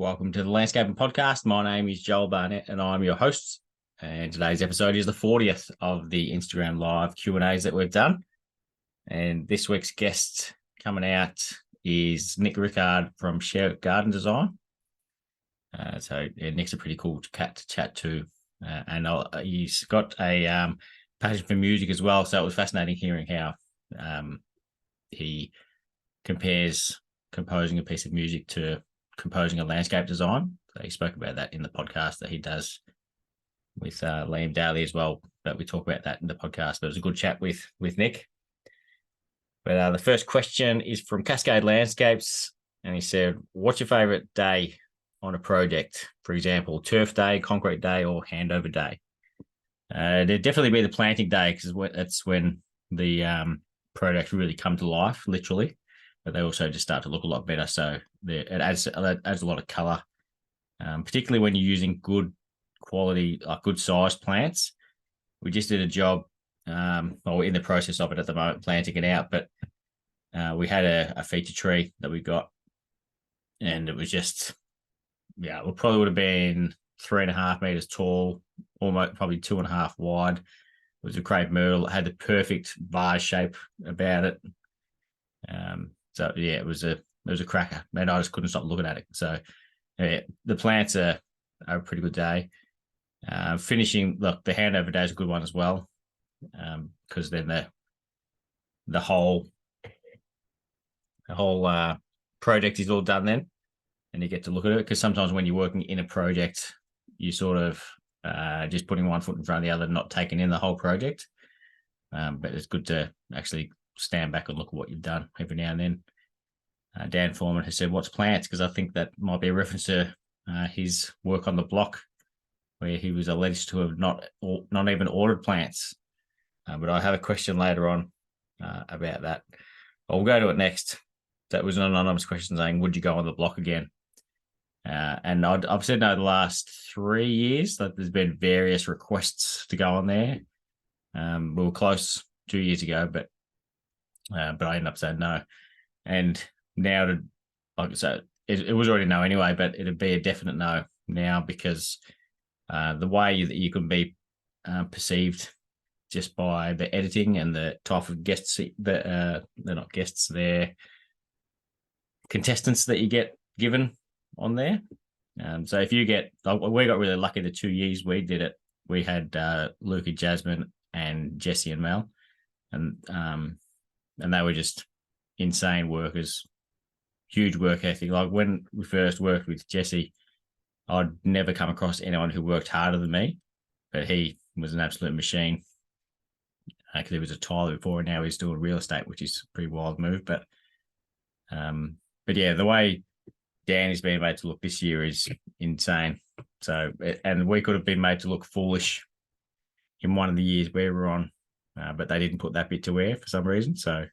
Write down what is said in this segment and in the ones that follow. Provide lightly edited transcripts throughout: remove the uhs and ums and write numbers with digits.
Welcome to the Landscaping Podcast. My name is Joel Barnett and I'm your host. And today's episode is the 40th of the Instagram Live Q&As that we've done. And this week's guest coming out is Nick Rickard from Share Garden Design. Nick's a pretty cool cat to chat to. He's got a passion for music as well. So it was fascinating hearing how he compares composing a piece of music to composing a landscape design. So he spoke about that in the podcast that he does with Liam Daly as well. But we talk about that in the podcast. But it was a good chat with Nick. But the first question is from Cascade Landscapes. And he said, what's your favourite day on a project? For example, turf day, concrete day, or handover day? There'd definitely be the planting day because that's when the projects really come to life, literally. But they also just start to look a lot better. So it adds a lot of colour, particularly when you're using good quality, good sized plants. We just did a job, we're in the process of it at the moment, planting it out, but we had a feature tree that we got, and it was just, it probably would have been 3.5 meters tall, almost probably 2.5 wide. It was a crepe myrtle. It had the perfect vase shape about it. It was a cracker, and I just couldn't stop looking at it. So the plants are a pretty good day. Finishing, look, the handover day is a good one as well, because then the whole project is all done then, and you get to look at it. Because sometimes when you're working in a project, you sort of just putting one foot in front of the other, not taking in the whole project. But it's good to actually stand back and look at what you've done every now and then. Dan Foreman has said, what's plants? Because I think that might be a reference to his work on the block, where he was alleged to have not even ordered plants. But I have a question later on about that. We'll go to it next. That was an anonymous question saying, would you go on the block again? And I've said no the last 3 years that there's been various requests to go on there. We were close 2 years ago, but I ended up saying no. And now, like I said, it was already no anyway, but it'd be a definite no now, because the way that you can be perceived just by the editing and the type of guests that they're not guests, they're contestants that you get given on there. So if you get, we got really lucky the 2 years we did it. We had Luca, Jasmine, and Jesse and Mel, and they were just insane workers, huge work ethic. Like when we first worked with Jesse, I'd never come across anyone who worked harder than me, but he was an absolute machine. Because he was a tiler before, and now he's doing real estate, which is a pretty wild move. But yeah, the way Dan is being made to look this year is insane. So, and we could have been made to look foolish in one of the years we were on, but they didn't put that bit to air for some reason. So,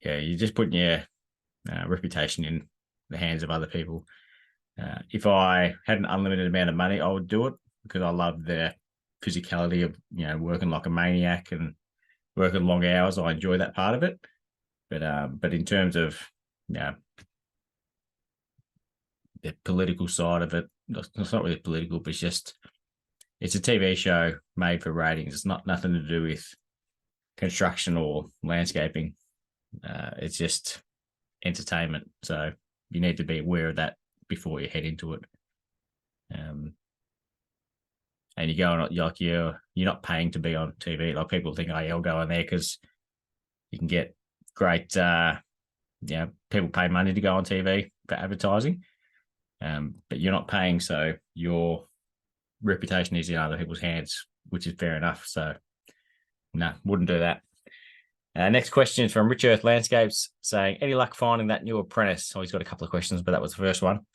yeah, you're just putting your reputation in the hands of other people. If I had an unlimited amount of money, I would do it, because I love the physicality of working like a maniac and working long hours. I enjoy that part of it. But in terms of the political side of it, it's not really political, but it's a TV show made for ratings. It's nothing to do with construction or landscaping. It's just entertainment. So you need to be aware of that before you head into it. And you go on, like you're not paying to be on TV. Like people think, oh yeah, I'll go on there because you can get great. People pay money to go on TV for advertising, but you're not paying, so your reputation is in other people's hands, which is fair enough. So, no, wouldn't do that. Next question is from Rich Earth Landscapes, saying, any luck finding that new apprentice? He's got a couple of questions, but that was the first one.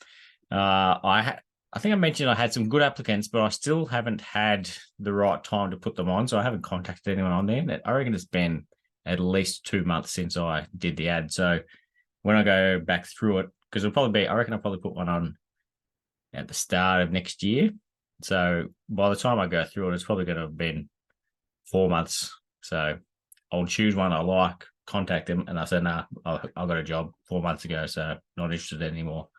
I think I mentioned I had some good applicants, but I still haven't had the right time to put them on, so I haven't contacted anyone on there. I reckon it's been at least 2 months since I did the ad. So when I go back through it, because I reckon I'll probably put one on at the start of next year. So by the time I go through it, it's probably going to have been 4 months. So I'll choose one I like, contact them, and I said, nah, I got a job 4 months ago, so not interested anymore.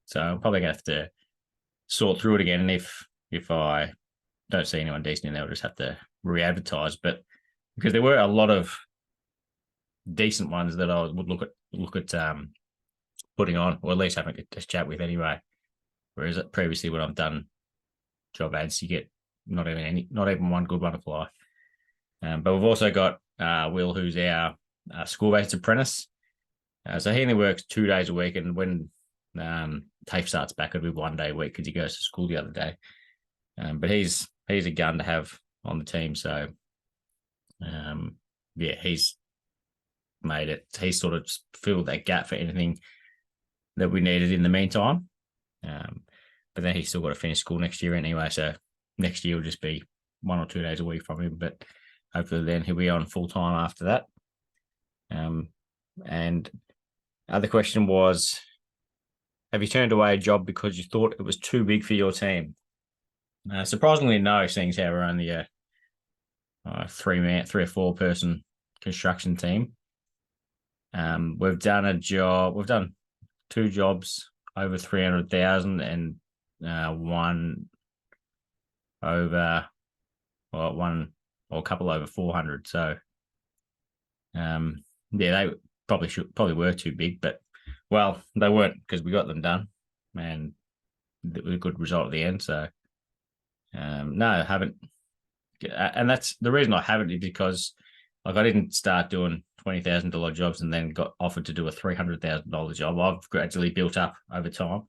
So I'm probably going to have to sort through it again. And if I don't see anyone decent in there, I'll just have to re-advertise. But because there were a lot of decent ones that I would look at putting on, or at least having a chat with anyway. Whereas previously, when I've done job ads, you get not even one good one apply. But we've also got Will, who's our school-based apprentice. So he only works 2 days a week, and when TAFE starts back, it'll be 1 day a week because he goes to school the other day. But he's a gun to have on the team. So he's made it. He's sort of filled that gap for anything that we needed in the meantime. But then he's still got to finish school next year anyway. So next year will just be 1 or 2 days a week from him. But hopefully then he'll be on full time after that. And other question was, have you turned away a job because you thought it was too big for your team? Surprisingly, no, seeing as how we're only a 3 or 4 person construction team. We've done 2 jobs over 300,000 and one over, one or a couple over 400. So, they probably were too big, but well, they weren't because we got them done, and it was a good result at the end. So, no, I haven't, and that's the reason I haven't is because I didn't start doing $20,000 jobs and then got offered to do a $300,000 job. I've gradually built up over time.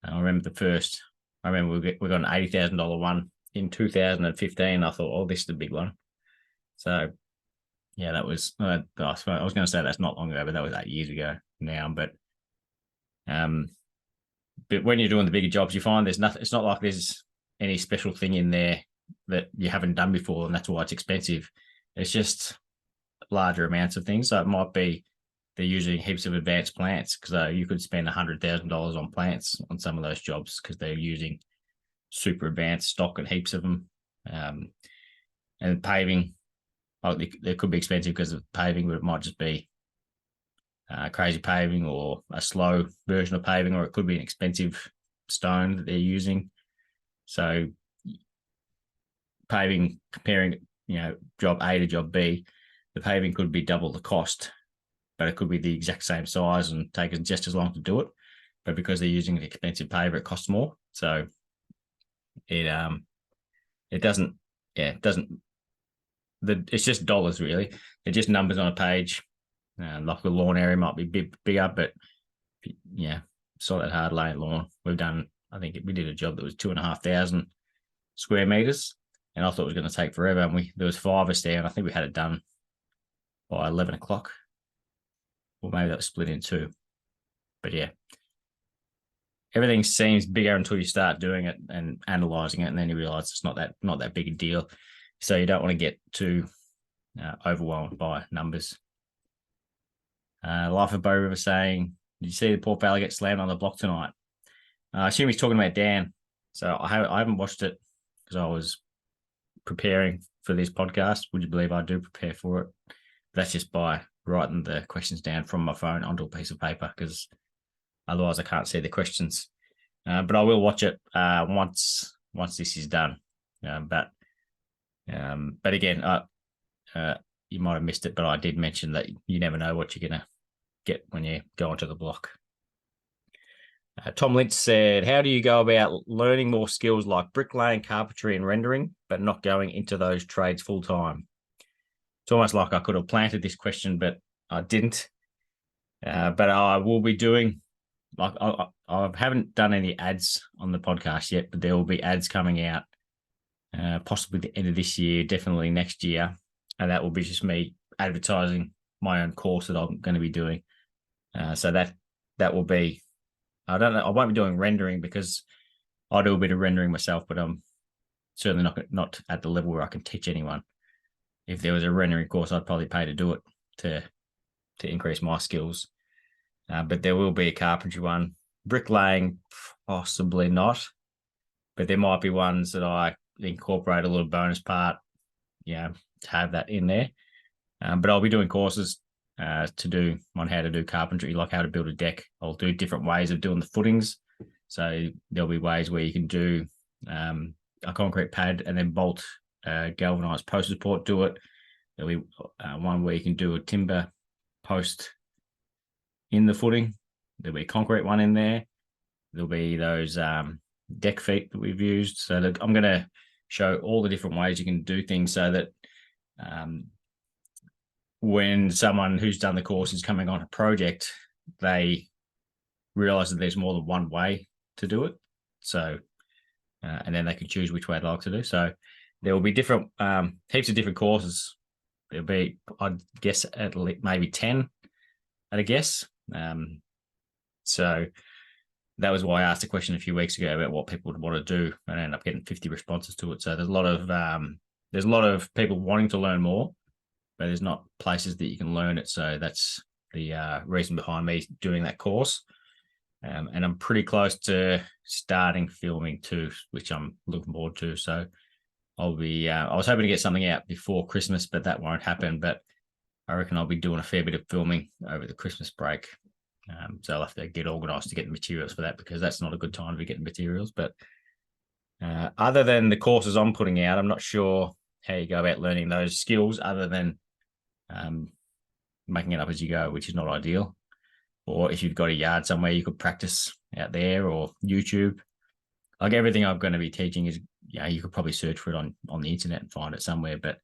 I remember we got an $80,000 one in 2015. I thought, oh, this is the big one. So, yeah, that was. I was going to say that's not long ago, but that was 8 years ago now. But when you're doing the bigger jobs, you find there's nothing. It's not like there's any special thing in there that you haven't done before, and that's why it's expensive. It's just larger amounts of things. So it might be they're using heaps of advanced plants because you could spend $100,000 on plants on some of those jobs because they're using super advanced stock and heaps of them. And paving, they could be expensive because of paving, but it might just be crazy paving or a slow version of paving, or it could be an expensive stone that they're using. So paving, comparing, job A to job B, the paving could be double the cost, but it could be the exact same size and take just as long to do it. But because they're using an expensive paver, it costs more. So it doesn't. It's just dollars really. They're just numbers on a page. Like the lawn area might be bigger, but it's not that hard laying lawn. I think we did a job that was 2,500 square meters, and I thought it was going to take forever. And there was 5 of us there, and I think we had it done by 11 o'clock, or maybe that was split in 2. But yeah, everything seems bigger until you start doing it and analyzing it, and then you realize it's not that big a deal. So you don't want to get too overwhelmed by numbers. Life of Bow River saying, did you see the poor fella get slammed on the block tonight? I assume he's talking about Dan. So I haven't watched it because I was preparing for this podcast. Would you believe I do prepare for it? That's just by writing the questions down from my phone onto a piece of paper, because otherwise I can't see the questions. But I will watch it once this is done. But again, you might have missed it, but I did mention that you never know what you're going to get when you go onto the block. Tom Lynch said, how do you go about learning more skills like bricklaying, carpentry, and rendering, but not going into those trades full time? It's almost like I could have planted this question, but I didn't. But I will be doing, I haven't done any ads on the podcast yet, but there will be ads coming out possibly the end of this year, definitely next year. And that will be just me advertising my own course that I'm going to be doing. So that will be, I don't know, I won't be doing rendering because I do a bit of rendering myself, but I'm certainly not at the level where I can teach anyone. If there was a rendering course, I'd probably pay to do it to increase my skills. But there will be a carpentry one. Bricklaying, possibly not. But there might be ones that I incorporate a little bonus part, to have that in there. But I'll be doing courses to do on how to do carpentry, like how to build a deck. I'll do different ways of doing the footings. So there'll be ways where you can do a concrete pad and then bolt galvanized post support to it. There'll be one where you can do a timber post in the footing. There'll be a concrete one in there. There'll be those deck feet that we've used. So that I'm going to show all the different ways you can do things so that when someone who's done the course is coming on a project, they realize that there's more than one way to do it. So, and then they can choose which way they'd like to do. So there will be different, heaps of different courses. There'll be, I'd guess, at least maybe 10 at a guess. So that was why I asked a question a few weeks ago about what people would want to do, and I ended up getting 50 responses to it. So there's a lot of people wanting to learn more, but there's not places that you can learn it. So that's the reason behind me doing that course. And I'm pretty close to starting filming too, which I'm looking forward to. So I'll be, I was hoping to get something out before Christmas, but that won't happen. But I reckon I'll be doing a fair bit of filming over the Christmas break. So I'll have to get organised to get the materials for that, because that's not a good time to be getting materials. But other than the courses I'm putting out, I'm not sure how you go about learning those skills other than making it up as you go, which is not ideal. Or if you've got a yard somewhere, you could practice out there, or YouTube. Like everything I'm going to be teaching is, you could probably search for it on the internet and find it somewhere. But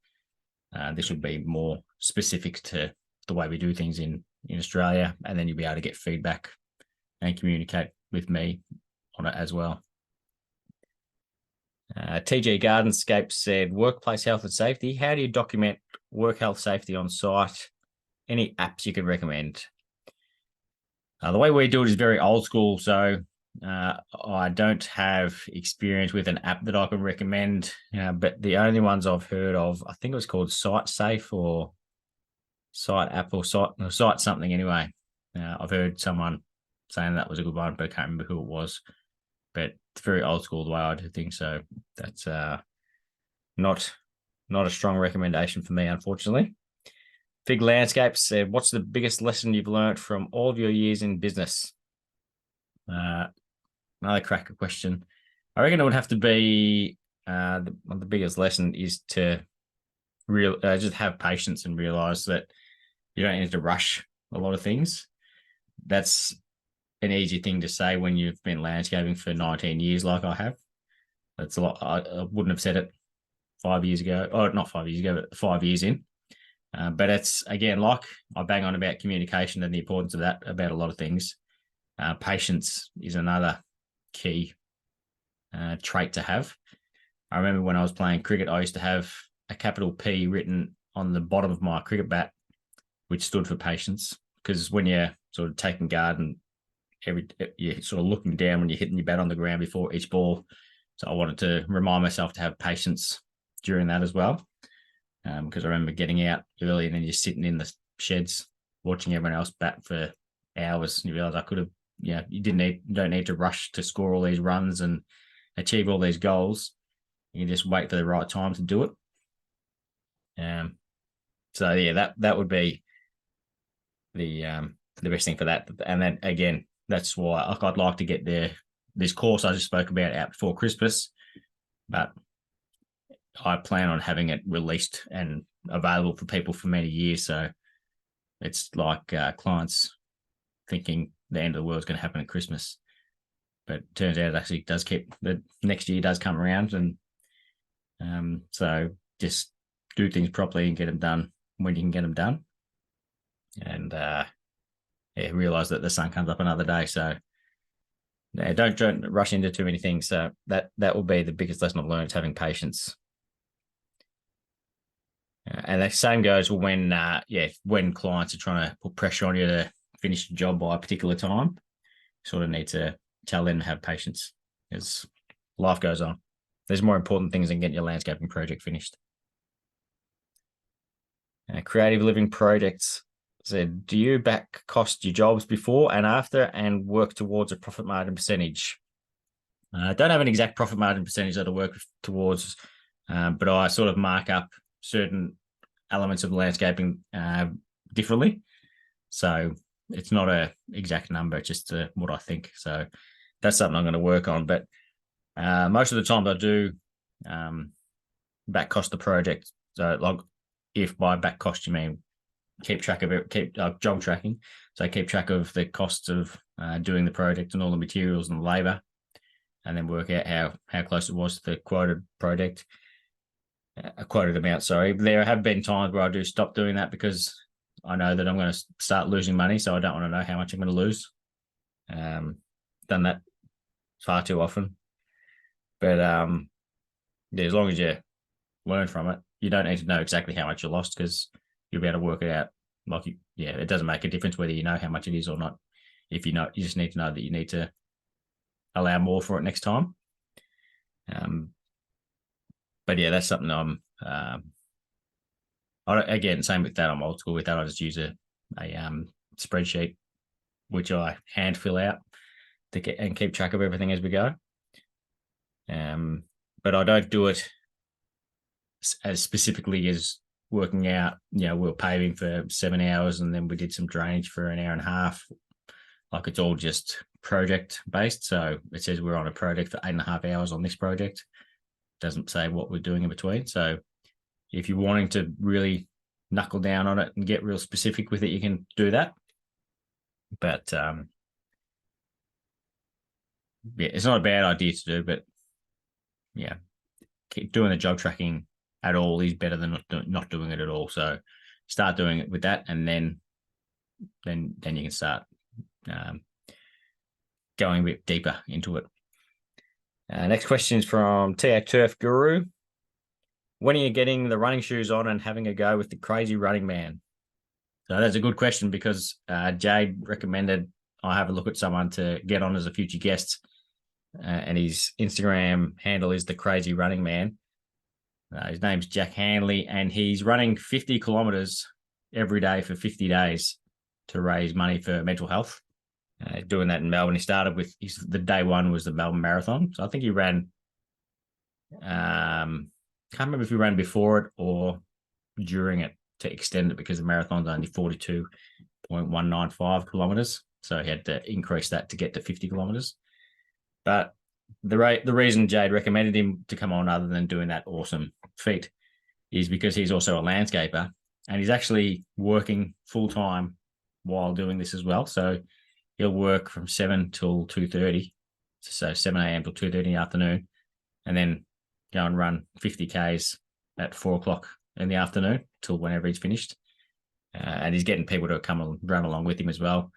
this would be more specific to the way we do things in Australia, and then you'll be able to get feedback and communicate with me on it as well. TG Gardenscape said, workplace health and safety. How do you document work health safety on site? Any apps you could recommend? The way we do it is very old school, so I don't have experience with an app that I can recommend, but the only ones I've heard of, I think it was called SiteSafe or Site App or Site something anyway. I've heard someone saying that was a good one, but I can't remember who it was. But it's very old school the way I do things, so that's not a strong recommendation for me, unfortunately. Fig Landscapes said, what's the biggest lesson you've learned from all of your years in business? Another cracker question. I reckon it would have to be the biggest lesson is to just have patience and realize that you don't need to rush a lot of things. That's an easy thing to say when you've been landscaping for 19 years like I have. That's a lot. I wouldn't have said it 5 years ago, or not 5 years ago, but 5 years in. But it's, again, like I bang on about communication and the importance of that about a lot of things. Patience is another key trait to have. I remember when I was playing cricket, I used to have a capital P written on the bottom of my cricket bat, which stood for patience, because when you're sort of taking guard and you're sort of looking down when you're hitting your bat on the ground before each ball. So I wanted to remind myself to have patience during that as well. Because I remember getting out early and then you're sitting in the sheds watching everyone else bat for hours, and you realize I could have, you don't need to rush to score all these runs and achieve all these goals. You can just wait for the right time to do it. So yeah, that would be the best thing for that. And then again, that's why I'd like to get this course I just spoke about out before Christmas, but I plan on having it released and available for people for many years. So it's like clients thinking the end of the world is going to happen at Christmas, but it turns out it actually does the next year does come around. And so just do things properly and get them done when you can get them done. And realize that the sun comes up another day. So don't rush into too many things. So that will be the biggest lesson I've learned, is having patience. And the same goes when clients are trying to put pressure on you to finish the job by a particular time. You sort of need to tell them to have patience, as life goes on. There's more important things than getting your landscaping project finished. Creative Living Projects said, do you back cost your jobs before and after and work towards a profit margin percentage? I don't have an exact profit margin percentage that I work towards, but I sort of mark up certain elements of landscaping differently. So it's not an exact number, it's just what I think. So that's something I'm going to work on. But most of the time I do back cost the project. So like if by back cost you mean keep track of it, keep job tracking. So keep track of the costs of doing the project and all the materials and the labor, and then work out how close it was to the quoted project, a quoted amount. Sorry, there have been times where I do stop doing that because I know that I'm going to start losing money, so I don't want to know how much I'm going to lose. Done that far too often, but yeah, as long as you learn from it, you don't need to know exactly how much you lost because you'll be able to work it out. Like, yeah, it doesn't make a difference whether you know how much it is or not. If you know, you just need to know that you need to allow more for it next time. But yeah, that's something again, same with that. I'm old school with that. I just use a spreadsheet, which I hand fill out to get and keep track of everything as we go. But I don't do it as specifically as working out, we were paving for 7 hours and then we did some drainage for an hour and a half. Like, it's all just project based. So it says we're on a project for 8.5 hours on this project. It doesn't say what we're doing in between. So if you're wanting to really knuckle down on it and get real specific with it, you can do that. But yeah, it's not a bad idea to do, but yeah, keep doing the job tracking at all is better than not doing it at all. So start doing it with that, and then you can start going a bit deeper into it. Next question is from TA Turf Guru. When are you getting the running shoes on and having a go with the Crazy Running Man? So that's a good question because Jade recommended I have a look at someone to get on as a future guest, and his Instagram handle is the Crazy Running Man. His name's Jack Hanley, and he's running 50 kilometers every day for 50 days to raise money for mental health. Doing that in Melbourne. He started with the day one was the Melbourne Marathon. So I think he ran, can't remember if he ran before it or during it to extend it because the marathon's only 42.195 kilometers. So he had to increase that to get to 50 kilometers. But the reason Jade recommended him to come on, other than doing that awesome feat, is because he's also a landscaper and he's actually working full time while doing this as well. So he'll work from 7 till 2:30, so 7 a.m. till 2:30 in the afternoon, and then go and run 50 Ks at 4 o'clock in the afternoon till whenever he's finished. And he's getting people to come and run along with him as well,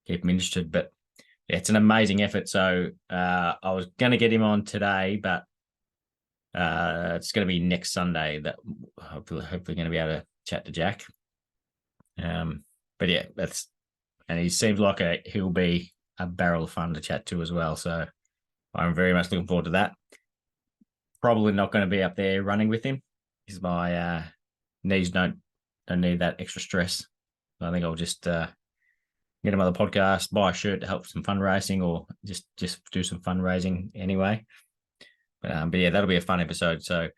keep him interested. But yeah, it's an amazing effort. So I was going to get him on today, but it's going to be next Sunday that hopefully going to be able to chat to Jack. But yeah, and he seems like he'll be a barrel of fun to chat to as well. So I'm very much looking forward to that. Probably not going to be up there running with him because my knees don't need that extra stress. So I think I'll just get him on the podcast, buy a shirt to help some fundraising, or just do some fundraising anyway. But yeah, that'll be a fun episode. So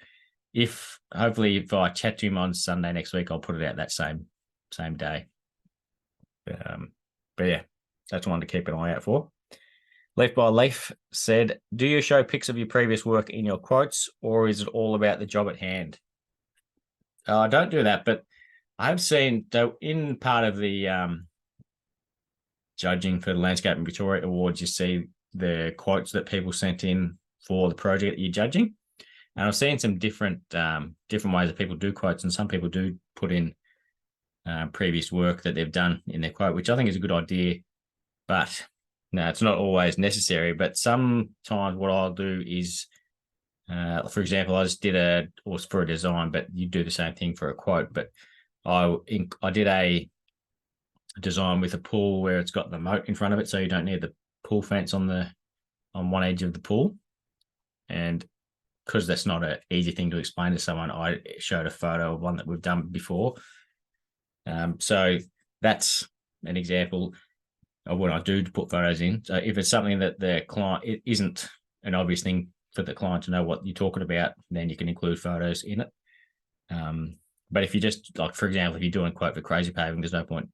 hopefully if I chat to him on Sunday next week, I'll put it out that same day. But yeah, that's one to keep an eye out for. Leaf by Leaf said, do you show pics of your previous work in your quotes, or is it all about the job at hand? I don't do that, but I've seen, though, in part of the judging for the Landscape in Victoria Awards, you see the quotes that people sent in for the project that you're judging. And I've seen some different ways that people do quotes, and some people do put in previous work that they've done in their quote, which I think is a good idea. But no, it's not always necessary. But sometimes what I'll do is, for example, I just did for a design, but you do the same thing for a quote. But I did a design with a pool where it's got the moat in front of it, so you don't need the pool fence on one edge of the pool. And because that's not an easy thing to explain to someone, I showed a photo of one that we've done before. So that's an example of what I do to put photos in. So if it's something that the client, it isn't an obvious thing for the client to know what you're talking about, then you can include photos in it. But if you just, like, for example, if you're doing a quote for Crazy Paving, there's no point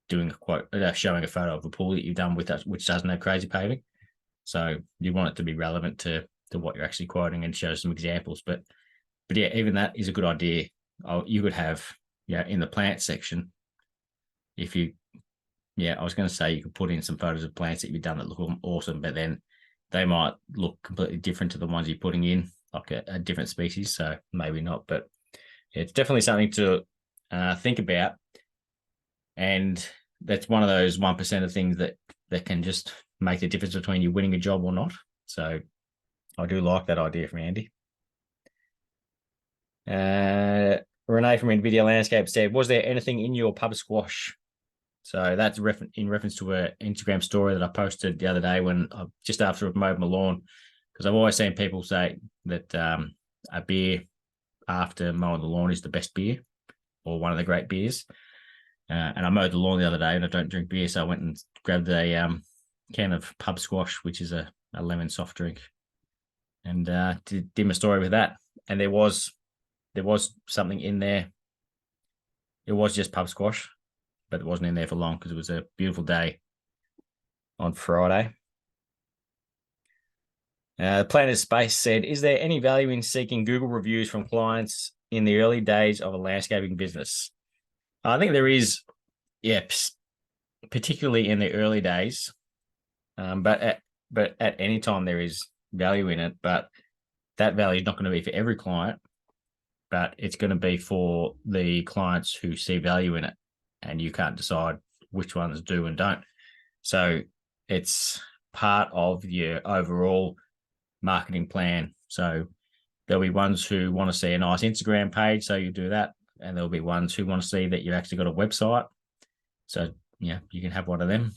doing a quote, showing a photo of a pool that you've done with that, which doesn't have Crazy Paving. So you want it to be relevant to what you're actually quoting and show some examples. But yeah, even that is a good idea. You could have, in the plant section, if you, I was going to say you could put in some photos of plants that you've done that look awesome, but then they might look completely different to the ones you're putting in, like a different species. So maybe not, but it's definitely something to think about. And that's one of those 1% of things that can just make the difference between you winning a job or not. So I do like that idea from Andy. Renee from NVIDIA Landscape said, was there anything in your pub squash? So that's in reference to an Instagram story that I posted the other day when just after I've mowed my lawn, because I've always seen people say that a beer after mowing the lawn is the best beer or one of the great beers. And I mowed the lawn the other day and I don't drink beer, so I went and grabbed a can of pub squash, which is a lemon soft drink, and did my story with that. And there was something in there. It was just pub squash, but it wasn't in there for long because it was a beautiful day on Friday. Planet Space said, is there any value in seeking Google reviews from clients in the early days of a landscaping business? I think there is, particularly in the early days, but at any time there is value in it, but that value is not going to be for every client, but it's going to be for the clients who see value in it, and you can't decide which ones do and don't. So it's part of your overall marketing plan. So there'll be ones who want to see a nice Instagram page, so you do that, and there'll be ones who want to see that you've actually got a website. So you can have one of them.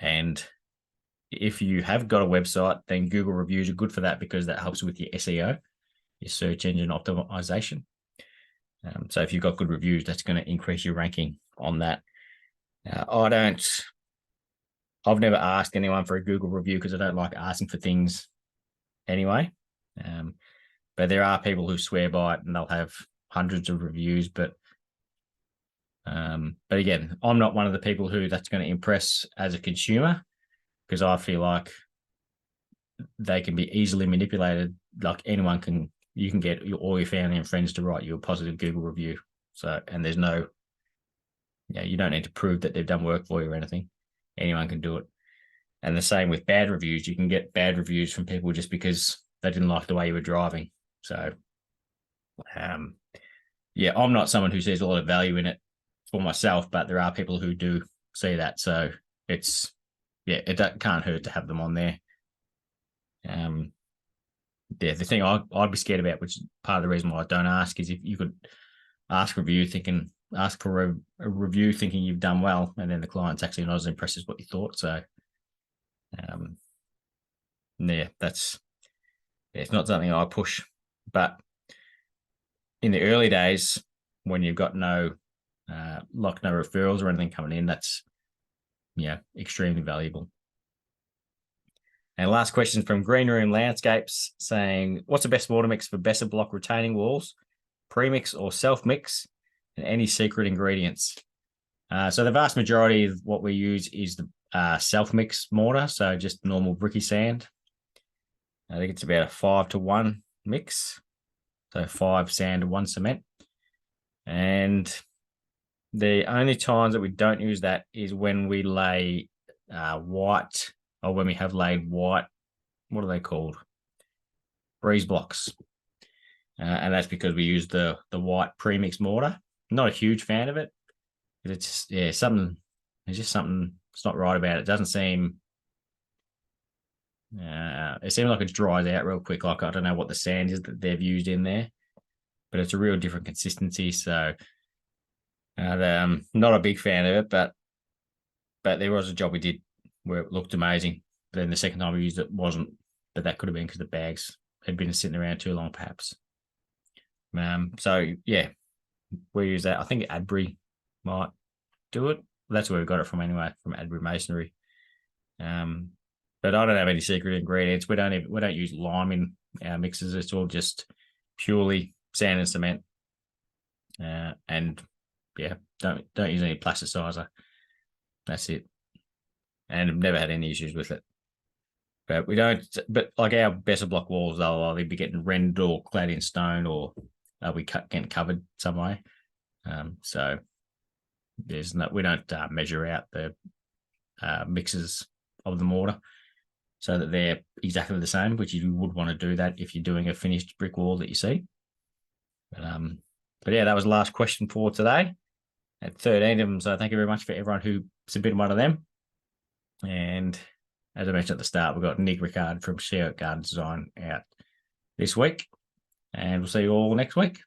And if you have got a website, then Google reviews are good for that because that helps with your SEO, your search engine optimization. So if you've got good reviews, that's going to increase your ranking on that. I've never asked anyone for a Google review because I don't like asking for things anyway. But there are people who swear by it and they'll have hundreds of reviews. But again, I'm not one of the people who that's going to impress as a consumer, because I feel like they can be easily manipulated. Like you can get all your family and friends to write you a positive Google review. So, and there's no, you don't need to prove that they've done work for you or anything. Anyone can do it. And the same with bad reviews. You can get bad reviews from people just because they didn't like the way you were driving. So, I'm not someone who sees a lot of value in it for myself, but there are people who do see that. So it can't hurt to have them on there. The thing I'd be scared about, which is part of the reason why I don't ask, is if you could ask for a review thinking you've done well, and then the client's actually not as impressed as what you thought. So, it's not something I push. But in the early days, when you've got no referrals or anything coming in, that's extremely valuable. And last question from Green Room Landscapes saying, what's the best mortar mix for Besser block retaining walls, premix or self-mix, and any secret ingredients? So the vast majority of what we use is the self-mix mortar, so just normal bricky sand. I think it's about a 5-to-1 mix, so 5 sand to 1 cement. And the only times that we don't use that is when we lay white, or when we have laid white, what are they called? Breeze blocks. And that's because we use the white premix mortar. Not a huge fan of it. It's something. It's just something that's not right about it. It doesn't seem. It seems like it dries out real quick. Like, I don't know what the sand is that they've used in there, but it's a real different consistency. So, I'm not a big fan of it. But there was a job we did where it looked amazing. But then the second time we used it wasn't. But that could have been because the bags had been sitting around too long, perhaps. So we use that. I think Adbury might do it. That's where we got it from anyway, from Adbury Masonry. But I don't have any secret ingredients. We don't use lime in our mixes. It's all just purely sand and cement. And don't use any plasticizer. That's it. And I've never had any issues with it. But we don't. But like our Besser block walls, they'll either be getting rendered or clad in stone, or they'll be getting covered some way. So there's no. We don't measure out the mixes of the mortar so that they're exactly the same. Which you would want to do that if you're doing a finished brick wall that you see. But yeah, that was the last question for today. At 13 of them. So thank you very much for everyone who submitted one of them. And as I mentioned at the start, we've got Nick Ricard from Share Garden Design out this week. And we'll see you all next week.